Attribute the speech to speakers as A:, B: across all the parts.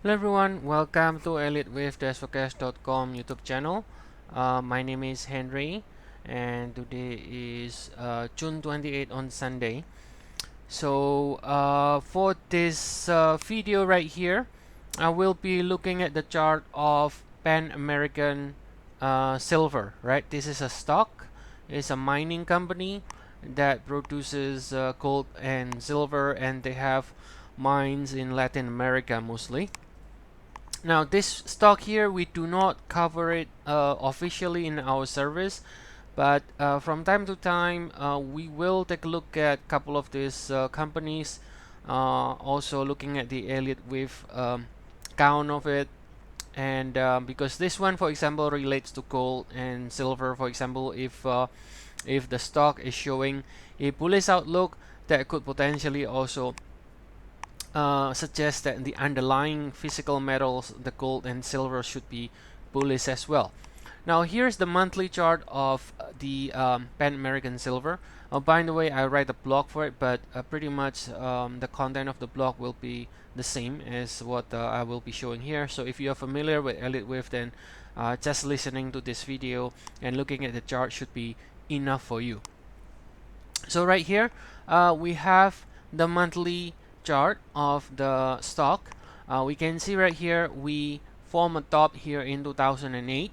A: Hello everyone, welcome to Elliott Wave Forex.com YouTube channel. My name is Henry and today is June 28 on Sunday. So for this video right here, I will be looking at the chart of Pan American Silver, right? This is a stock, it's a mining company that produces gold and silver, and they have mines in Latin America mostly. Now this stock here, we do not cover it officially in our service, but from time to time we will take a look at a couple of these companies, also looking at the Elliott Wave count of it. And because this one, for example, relates to gold and silver, for example, if the stock is showing a bullish outlook, that could potentially also suggests that the underlying physical metals, the gold and silver, should be bullish as well. Now here's the monthly chart of the Pan American Silver. By the way, I write a blog for it, but pretty much the content of the blog will be the same as what I will be showing here. So if you are familiar with Elliott Wave, then just listening to this video and looking at the chart should be enough for you. So right here we have the monthly chart of the stock. We can see right here we form a top here in 2008,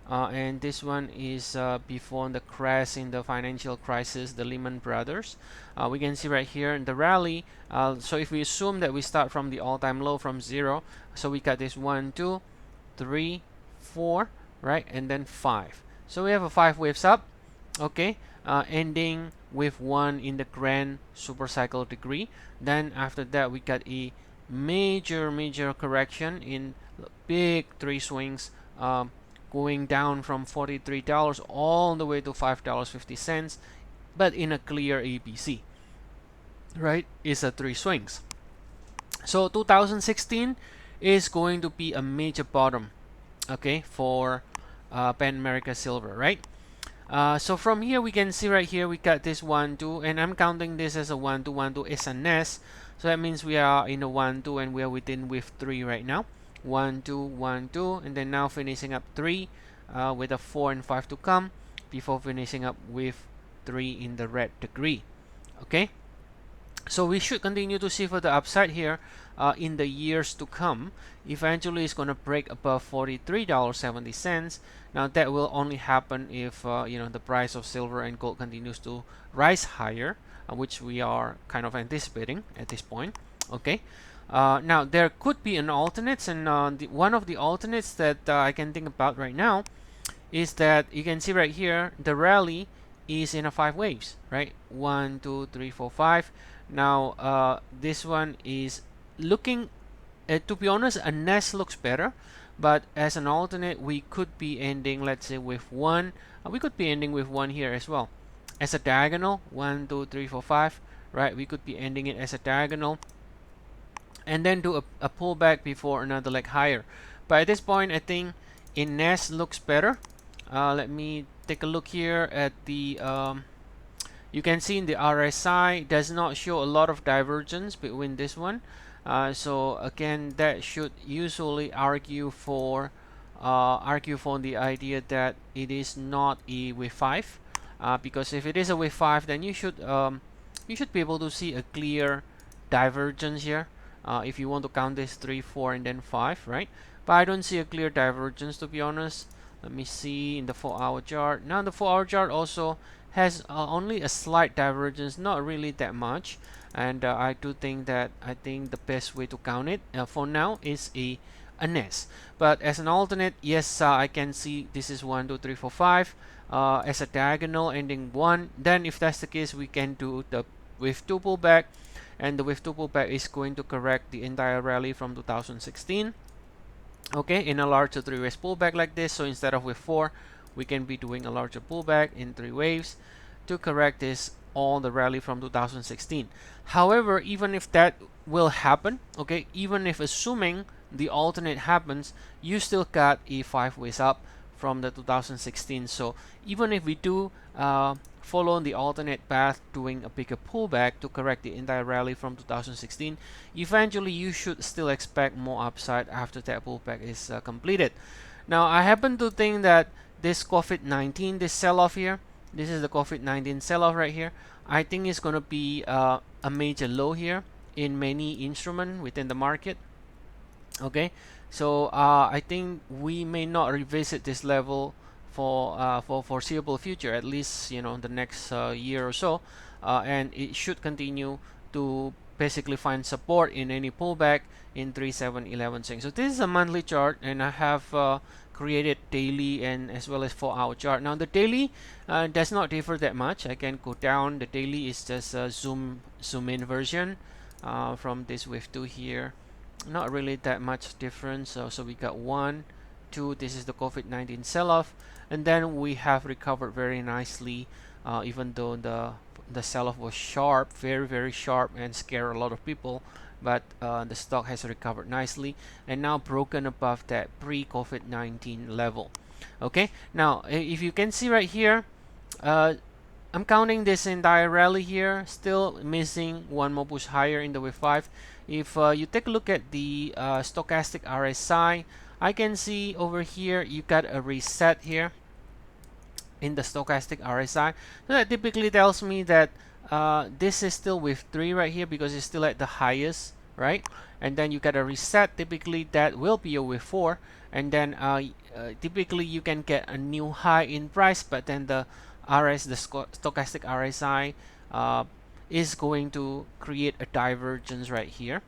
A: and this one is before the crash in the financial crisis, the Lehman Brothers. We can see right here in the rally. So if we assume that we start from the all-time low from 0, so we got this 1, 2, 3, 4, right, and then 5. So we have a 5 waves up, okay, ending with 1 in the grand super cycle degree. Then after that we got a major correction in big 3 swings, going down from $43 all the way to $5.50, but in a clear ABC, right? It's a 3 swings. So 2016 is going to be a major bottom, okay, for Pan American Silver, right? So from here we can see right here we got this 1, 2, and I'm counting this as a 1, 2, 1, 2. It's a nest, so that means we are in a 1, 2, and we are within with 3 right now. 1, 2, 1, 2, and then now finishing up 3 with a 4 and 5 to come before finishing up with 3 in the red degree. Okay, so we should continue to see for the upside here in the years to come. Eventually it's going to break above $43.70. Now that will only happen if the price of silver and gold continues to rise higher, which we are kind of anticipating at this point. Okay, now there could be an alternate, and one of the alternates that I can think about right now is that you can see right here the rally is in a 5 waves, right? 1, 2, 3, 4, 5. Now this one is looking, to be honest, a nest looks better, but as an alternate we could be ending, let's say, with 1. We could be ending with 1 here as well as a diagonal. 1, 2, 3, 4, 5, right? We could be ending it as a diagonal and then do a pullback before another leg higher. But at this point I think a nest looks better. Let me take a look here at the you can see in the RSI does not show a lot of divergence between this one. So again, that should usually argue for the idea that it is not a wave 5, because if it is a wave 5, then you should be able to see a clear divergence here. If you want to count this 3, 4, and then 5, right? But I don't see a clear divergence, to be honest. Let me see in the 4-hour chart. Now the 4-hour chart also has only a slight divergence, not really that much. And I do think that the best way to count it for now is a nest. But as an alternate, yes, I can see this is 1, 2, 3, 4, 5 as a diagonal ending 1. Then if that's the case, we can do the wave 2 pullback, and the wave 2 pullback is going to correct the entire rally from 2016. Okay, in a larger 3 waves pullback like this. So instead of wave 4, we can be doing a larger pullback in 3 waves to correct this all the rally from 2016. However, even if that will happen, okay, even if assuming the alternate happens, you still got a 5 ways up from the 2016. So even if we do follow the alternate path, doing a bigger pullback to correct the entire rally from 2016, eventually you should still expect more upside after that pullback is completed. Now I happen to think that this COVID-19, this sell-off here, this is the COVID-19 sell-off right here, I think it's going to be a major low here in many instruments within the market. Okay, so I think we may not revisit this level for foreseeable future, at least the next year or so, and it should continue to basically find support in any pullback in 3711 swing. So this is a monthly chart, and I have created daily and as well as 4-hour chart. Now the daily does not differ that much. I can go down. The daily is just a zoom in version from this wave 2 here. Not really that much difference. So we got 1, 2. This is the COVID-19 sell-off, and then we have recovered very nicely, even though the sell-off was sharp, very sharp, and scared a lot of people. But the stock has recovered nicely and now broken above that pre-COVID-19 level. Okay, now if you can see right here, I'm counting this entire rally here, still missing one more push higher in the wave 5. If you take a look at the stochastic RSI, I can see over here you got a reset here in the stochastic RSI. So that typically tells me that this is still wave 3 right here because it's still at the highest, right? And then you get a reset. Typically that will be a wave 4, and then typically you can get a new high in price, but then the stochastic RSI is going to create a divergence right here.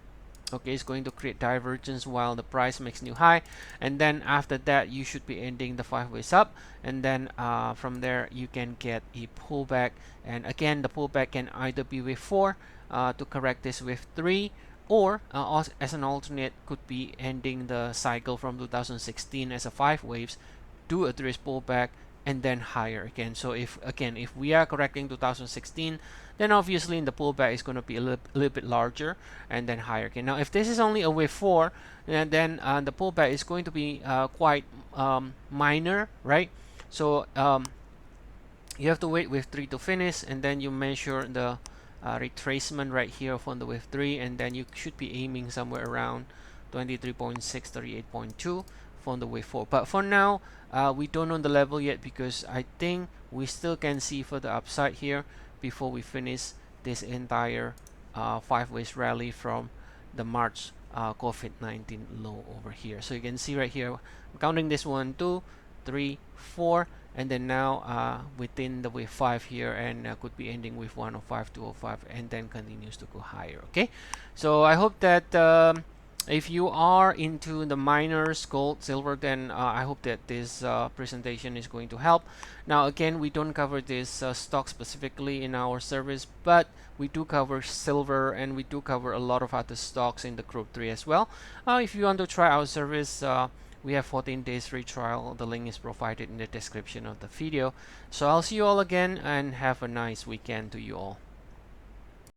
A: Okay, it's going to create divergence while the price makes new high, and then after that you should be ending the 5 ways up, and then from there you can get a pullback. And again, the pullback can either be wave 4 to correct this wave 3, or as an alternate could be ending the cycle from 2016 as a 5 waves, do a 3 pullback, and then higher again. So if we are correcting 2016, then obviously in the pullback is going to be a little bit larger and then higher again. Now if this is only a wave 4, then the pullback is going to be quite minor, right? So you have to wait wave 3 to finish, and then you measure the retracement right here from the wave 3, and then you should be aiming somewhere around 23.6, 38.2 from the wave 4. But for now, we don't know the level yet, because I think we still can see further upside here before we finish this entire 5 ways rally from the March COVID-19 low over here. So you can see right here, I'm counting this 1, 2, 3, 4, and then now within the wave 5 here, and could be ending with 105, 205, and then continues to go higher. Okay, so I hope that if you are into the miners, gold, silver, then I hope that this presentation is going to help. Now again, we don't cover this stock specifically in our service, but we do cover silver, and we do cover a lot of other stocks in the group 3 as well. If you want to try our service, we have 14 days free trial. The link is provided in the description of the video. So I'll see you all again, and have a nice weekend to you all.